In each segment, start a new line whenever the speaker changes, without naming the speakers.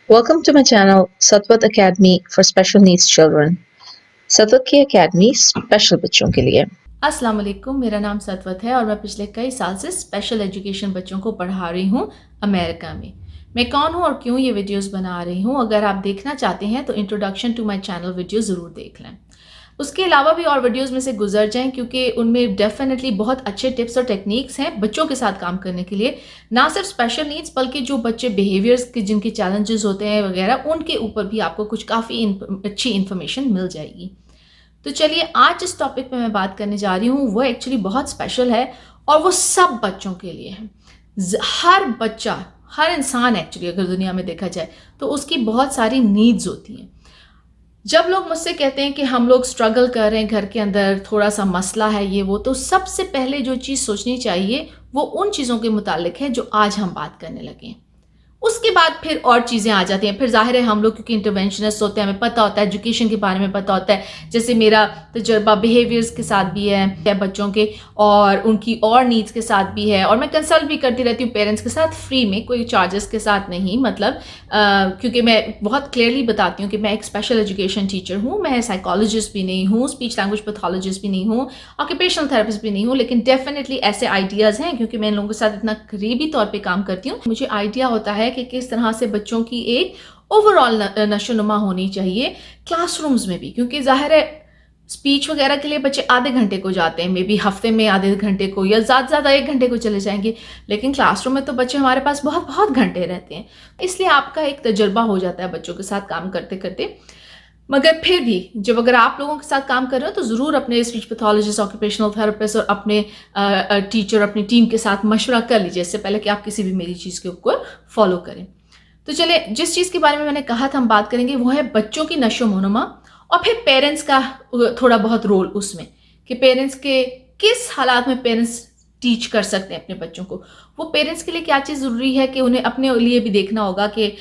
Welcome to my channel, Satwat Academy for Special Needs Children. सतवत की academy special बच्चों के लिए।
अस्सलाम वालेकुम, मेरा नाम सतवत है और मैं पिछले कई साल से स्पेशल एजुकेशन बच्चों को पढ़ा रही हूँ अमेरिका में। मैं कौन हूँ और क्यों ये वीडियोस बना रही हूँ, अगर आप देखना चाहते हैं तो introduction to my channel video ज़रूर देख लें। उसके अलावा भी और वीडियोस में से गुजर जाएं क्योंकि उनमें डेफिनेटली बहुत अच्छे टिप्स और टेक्निक्स हैं बच्चों के साथ काम करने के लिए, ना सिर्फ स्पेशल नीड्स बल्कि जो बच्चे बिहेवियर्स के जिनके चैलेंजेस होते हैं वगैरह, उनके ऊपर भी आपको कुछ काफ़ी अच्छी इन्फॉर्मेशन मिल जाएगी। तो चलिए आज जिस टॉपिक पे मैं बात करने जा रही हूँ वो एक्चुअली बहुत स्पेशल है और वो सब बच्चों के लिए है। हर बच्चा, हर इंसान एक्चुअली अगर दुनिया में देखा जाए तो उसकी बहुत सारी नीड्स होती हैं। जब लोग मुझसे कहते हैं कि हम लोग स्ट्रगल कर रहे हैं, घर के अंदर थोड़ा सा मसला है ये वो, तो सबसे पहले जो चीज़ सोचनी चाहिए वो उन चीज़ों के मुतालिक है जो आज हम बात करने लगे हैं। उसके बाद फिर और चीज़ें आ जाती हैं। फिर ज़ाहिर है हम लोग क्योंकि इंटरवेंशनिस्ट होते हैं, हमें पता होता है, एजुकेशन के बारे में पता होता है। जैसे मेरा तजर्बा बिहेवियर्स के साथ भी है बच्चों के, और उनकी और नीड्स के साथ भी है, और मैं कंसल्ट भी करती रहती हूँ पेरेंट्स के साथ फ्री में, कोई चार्जेस के साथ नहीं। मतलब क्योंकि मैं बहुत क्लियरली बताती हूँ कि मैं एक स्पेशल एजुकेशन टीचर हूँ, मैं साइकोलॉजिस्ट भी नहीं हूँ, स्पीच लैंग्वेज पैथोलॉजिस्ट भी नहीं हूँ, ऑक्यूपेशनल थेरेपिस्ट भी नहीं हूँ, लेकिन डेफिनेटली ऐसे आइडियाज़ हैं क्योंकि मैं इन लोगों के साथ इतना करीबी तौर पर काम करती हूँ। मुझे आइडिया होता है कि किस तरह से बच्चों की एक ओवरऑल नशोनुमा होनी चाहिए क्लासरूम्स में भी, क्योंकि जाहिर है स्पीच वगैरह के लिए बच्चे आधे घंटे को जाते हैं, मे बी हफ्ते में आधे घंटे को या ज़्यादा से ज़्यादा 1 घंटे को चले जाएंगे, लेकिन क्लासरूम में तो बच्चे हमारे पास बहुत बहुत घंटे रहते हैं। इसलिए आपका एक तजर्बा हो जाता है बच्चों के साथ काम करते करते। मगर फिर भी जब अगर आप लोगों के साथ काम कर रहे हो तो ज़रूर अपने स्पीच पैथोलॉजिस्ट, ऑक्यूपेशनल थेरेपिस्ट और अपने टीचर, अपनी टीम के साथ मशवरा कर लीजिए इससे पहले कि आप किसी भी मेरी चीज़ के ऊपर फॉलो करें। तो चलिए, जिस चीज़ के बारे में मैंने कहा था हम बात करेंगे वो है बच्चों की नशोनुमा, और फिर पेरेंट्स का थोड़ा बहुत रोल उसमें, कि पेरेंट्स के किस हालात में पेरेंट्स टीच कर सकते हैं अपने बच्चों को। वो पेरेंट्स के लिए क्या चीज़ ज़रूरी है कि उन्हें अपने लिए भी देखना होगा कि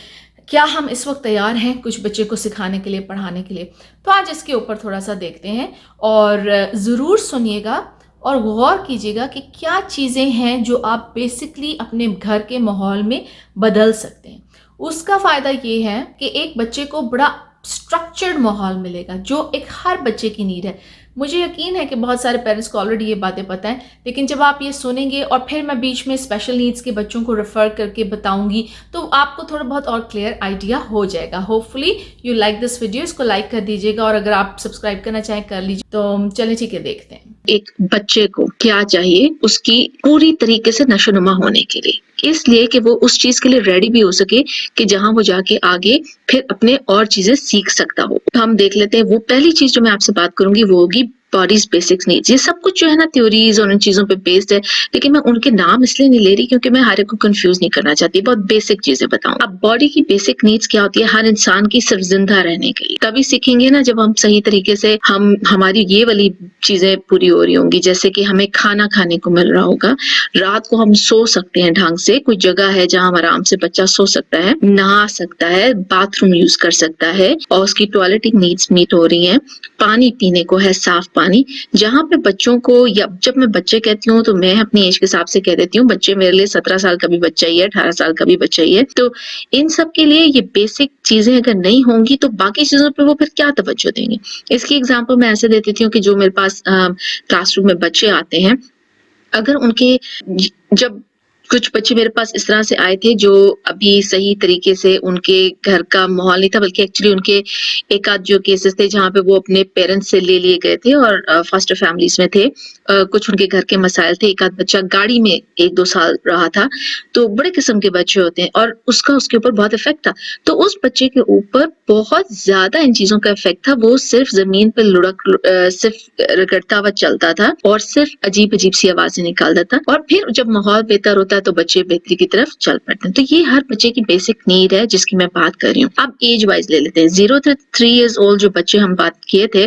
क्या हम इस वक्त तैयार हैं कुछ बच्चे को सिखाने के लिए, पढ़ाने के लिए। तो आज इसके ऊपर थोड़ा सा देखते हैं और ज़रूर सुनिएगा और गौर कीजिएगा कि क्या चीज़ें हैं जो आप बेसिकली अपने घर के माहौल में बदल सकते हैं। उसका फ़ायदा ये है कि एक बच्चे को बड़ा स्ट्रक्चर्ड माहौल मिलेगा जो एक हर बच्चे की नीड है। मुझे यकीन है कि बहुत सारे पेरेंट्स को ऑलरेडी ये बातें पता हैं, लेकिन जब आप ये सुनेंगे और फिर मैं बीच में स्पेशल नीड्स के बच्चों को रेफ़र करके बताऊंगी तो आपको थोड़ा बहुत और क्लियर आइडिया हो जाएगा। Hopefully you like this video, इसको लाइक कर दीजिएगा और अगर आप सब्सक्राइब करना चाहें कर लीजिए। तो चलिए ठीक है, देखते हैं
एक बच्चे को क्या चाहिए उसकी पूरी तरीके से नशोनुमा होने के लिए, इसलिए कि वो उस चीज के लिए रेडी भी हो सके कि जहां वो जाके आगे फिर अपने और चीजें सीख सकता हो। तो हम देख लेते हैं। वो पहली चीज जो मैं आपसे बात करूंगी वो होगी बॉडीज बेसिक्स नीड्स। ये सब कुछ जो है ना थ्योरीज और इन चीजों पे बेस्ड है, लेकिन मैं उनके नाम इसलिए नहीं ले रही क्योंकि मैं हर एक को कंफ्यूज नहीं करना चाहती, बहुत बेसिक चीजें बताऊं। अब बॉडी की बेसिक नीड्स क्या होती है हर इंसान की सिर्फ जिंदा रहने के लिए। कभी सीखेंगे ना जब हम सही तरीके से हमारी ये वाली चीजें पूरी हो रही होंगी, जैसे कि हमें खाना खाने को मिल रहा होगा, रात को हम सो सकते हैं ढंग से, कोई जगह है जहां आराम से बच्चा सो सकता है, नहा सकता है, बाथरूम यूज कर सकता है और उसकी टॉयलेटिंग नीड्स मीट हो रही हैं, पानी पीने को है, साफ पानी। जहां पे बच्चों को, या जब मैं बच्चे कहती हूँ तो मैं अपनी एज के हिसाब से कह देती हूँ, बच्चे मेरे लिए 17 साल का भी बच्चा ही है, 18 साल का भी बच्चा ही है। तो इन सब के लिए ये बेसिक चीजें अगर नहीं होंगी तो बाकी चीजों पे वो फिर क्या तवज्जो देंगे। इसकी एग्जांपल मैं ऐसे देती हूँ कि जो मेरे पास क्लासरूम में बच्चे आते हैं, अगर उनके जब कुछ बच्चे मेरे पास इस तरह से आए थे जो अभी सही तरीके से उनके घर का माहौल नहीं था, बल्कि एक्चुअली उनके एक आध जो केसेस थे जहाँ पे वो अपने पेरेंट्स से ले लिए गए थे और फॉस्टर फैमिलीज में थे। कुछ उनके घर के मसाइल थे, एक आध बच्चा गाड़ी में 1-2 साल रहा था, तो बड़े किस्म के बच्चे होते हैं और उसका उसके ऊपर बहुत इफेक्ट था। तो उस बच्चे के ऊपर बहुत ज्यादा इन चीजों का इफेक्ट था। वो सिर्फ जमीन पे सिर्फ रगड़ता हुआ चलता था और सिर्फ अजीब अजीब सी आवाजें निकालता था, और फिर जब माहौल बेहतर होता है तो बच्चे बेहतरी की तरफ चल पड़ते हैं। तो ये हर बच्चे की बेसिक नीड है जिसकी मैं बात कर रही हूँ। अब एज वाइज ले लेते हैं। 0 to 3 years old जो बच्चे हम बात किए थे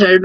3rd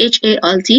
HALT.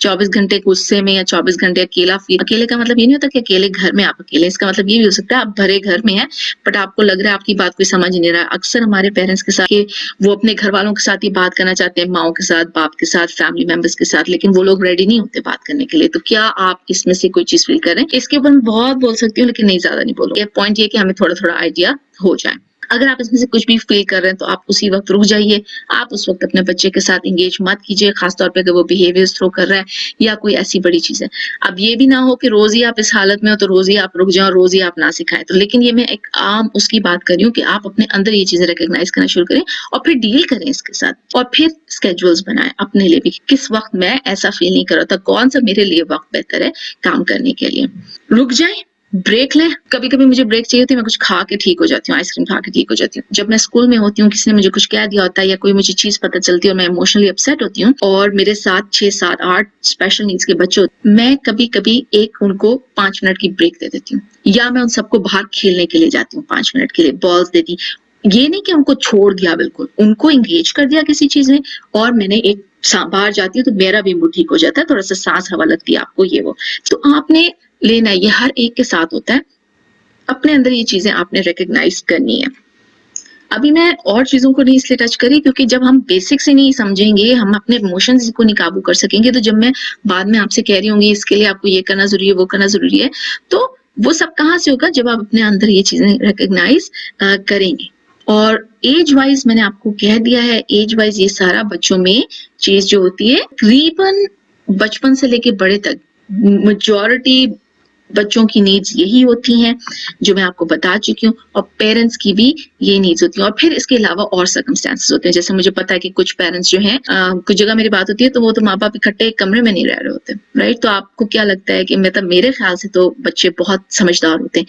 24 घंटे गुस्से में या 24 घंटे अकेले का मतलब ये नहीं होता कि अकेले घर में आप अकेले, इसका मतलब ये भी हो सकता है आप भरे घर में हैं बट आपको लग रहा है आपकी बात कोई समझ नहीं रहा। अक्सर हमारे पेरेंट्स के साथ कि वो अपने घर वालों के साथ ही बात करना चाहते हैं, माओ के साथ, बाप के साथ, फैमिली मेंबर्स के साथ, लेकिन वो लोग रेडी नहीं होते बात करने के लिए। तो क्या आप इसमें से कोई चीज फील कर रहे हैं? इसके ऊपर मैं बहुत बोल सकती हूँ लेकिन नहीं, ज्यादा नहीं बोलूंगी। पॉइंट ये कि हमें थोड़ा थोड़ा आइडिया हो जाए। अगर आप इसमें से कुछ भी फील कर रहे हैं तो आप उसी वक्त रुक जाइए। आप उस वक्त अपने बच्चे के साथ इंगेज मत कीजिए, खासतौर पे अगर वो बिहेवियर्स थ्रो कर रहा है या कोई ऐसी बड़ी चीज है। अब ये भी ना हो कि रोज ही आप इस हालत में हो तो रोज ही आप रुक जाओ, रोज ही आप ना सिखाएं। तो लेकिन ये मैं एक आम उसकी बात कर रही हूँ कि आप अपने अंदर ये चीजें रिकॉग्नाइज करना शुरू करें और फिर डील करें इसके साथ, और फिर स्केड्यूल्स बनाएं अपने लिए भी, किस वक्त मैं ऐसा फील नहीं कर रहा था, कौन सा मेरे लिए वक्त बेहतर है काम करने के लिए। रुक जाएं, ब्रेक लें। कभी कभी मुझे ब्रेक चाहिए होती है, मैं कुछ खा के ठीक हो जाती हूँ, आइसक्रीम खा के ठीक हो जाती हूँ। जब मैं स्कूल में होती हूँ, किसी ने मुझे कुछ कह दिया होता है या कोई मुझे चीज पता चलती है और मैं इमोशनली अपसेट होती हूँ और मेरे साथ 6, 7, 8 स्पेशल नीड्स के बच्चे होते हैं, मैं कभी कभी उनको 5 मिनट की ब्रेक दे देती हूँ या मैं उन सबको बाहर खेलने के लिए जाती हूँ 5 मिनट के लिए, बॉल्स देती। ये नहीं कि उनको छोड़ दिया, बिल्कुल उनको इंगेज कर दिया किसी चीज में, और मैंने बाहर जाती हूँ तो मेरा भी मूड ठीक हो जाता है, थोड़ा सा सांस हवा लगती है आपको, ये वो। तो आपने लेना है, ये हर एक के साथ होता है। अपने अंदर ये चीजें आपने रिकॉग्नाइज करनी है। अभी मैं और चीजों को नहीं इसलिए टच करी क्योंकि जब हम बेसिक से नहीं समझेंगे, हम अपने इमोशंस को नहीं काबू कर सकेंगे, तो जब मैं बाद में आपसे कह रही होंगी इसके लिए आपको ये करना जरूरी है, वो करना जरूरी है, तो वो सब कहाँ से होगा? जब आप अपने अंदर ये चीजें रिकॉग्नाइज करेंगे। और एज वाइज मैंने आपको कह दिया है, एज वाइज ये सारा बच्चों में चीज जो होती है, तकरीबन बचपन से लेके बड़े तक मेजॉरिटी बच्चों की नीड्स यही होती हैं जो मैं आपको बता चुकी हूँ, और पेरेंट्स की भी ये नीड्स होती हैं। और फिर इसके अलावा और सर्कमस्टेंसेस होते हैं, जैसे मुझे पता है कि कुछ पेरेंट्स जो हैं, कुछ जगह मेरी बात होती है तो वो तो माँ बाप इकट्ठे एक कमरे में नहीं रह रहे होते, राइट? तो आपको क्या लगता है कि मतलब मेरे ख्याल से तो बच्चे बहुत समझदार होते हैं।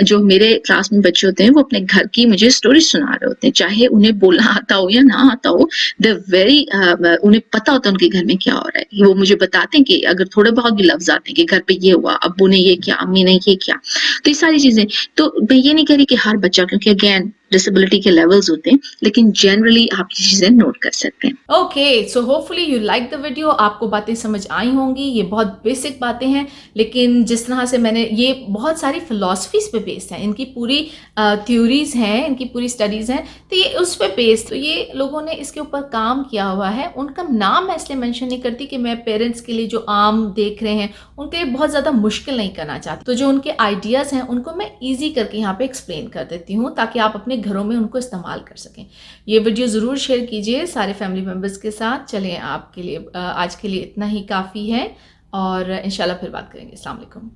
जो मेरे क्लास में बच्चे होते हैं वो अपने घर की मुझे स्टोरी सुना रहे होते हैं, चाहे उन्हें बोलना आता हो या ना आता हो, दे वेरी उन्हें पता होता है उनके घर में क्या हो रहा है। वो मुझे बताते हैं कि अगर थोड़े बहुत भी लफ्ज आते हैं कि घर पे ये हुआ, अब्बू ने ये किया, अम्मी ने ये किया, तो ये सारी चीजें। तो मैं ये नहीं कह रही कि हर बच्चा, क्योंकि अगेन डिसेबिलिटी के लेवल्स होते हैं, लेकिन जनरली आप ये चीजें नोट कर सकते हैं।
Okay, so hopefully you like the video. आपको बातें समझ आई होंगी। ये बहुत बेसिक बातें हैं, लेकिन जिस तरह से मैंने, ये बहुत सारी फिलॉसफीज पे बेस्ड है, इनकी पूरी थ्योरीज हैं, इनकी पूरी स्टडीज हैं, तो ये उस पे बेस्ड, तो ये लोगों ने इसके ऊपर काम किया हुआ है। उनका नाम मैं इसलिए मेंशन नहीं करती कि मैं पेरेंट्स के लिए जो आम देख रहे हैं उनके लिए बहुत ज़्यादा मुश्किल नहीं करना चाहती, तो जो उनके आइडियाज़ हैं उनको मैं ईजी करके यहाँ पे एक्सप्लेन कर देती हूँ ताकि आप अपने घरों में उनको इस्तेमाल कर सकें। ये वीडियो ज़रूर शेयर कीजिए सारे फैमिली मेम्बर्स के साथ। चलें, आपके लिए आज के लिए इतना ही काफ़ी है और इंशाल्लाह फिर बात करेंगे। अस्सलाम वालेकुम।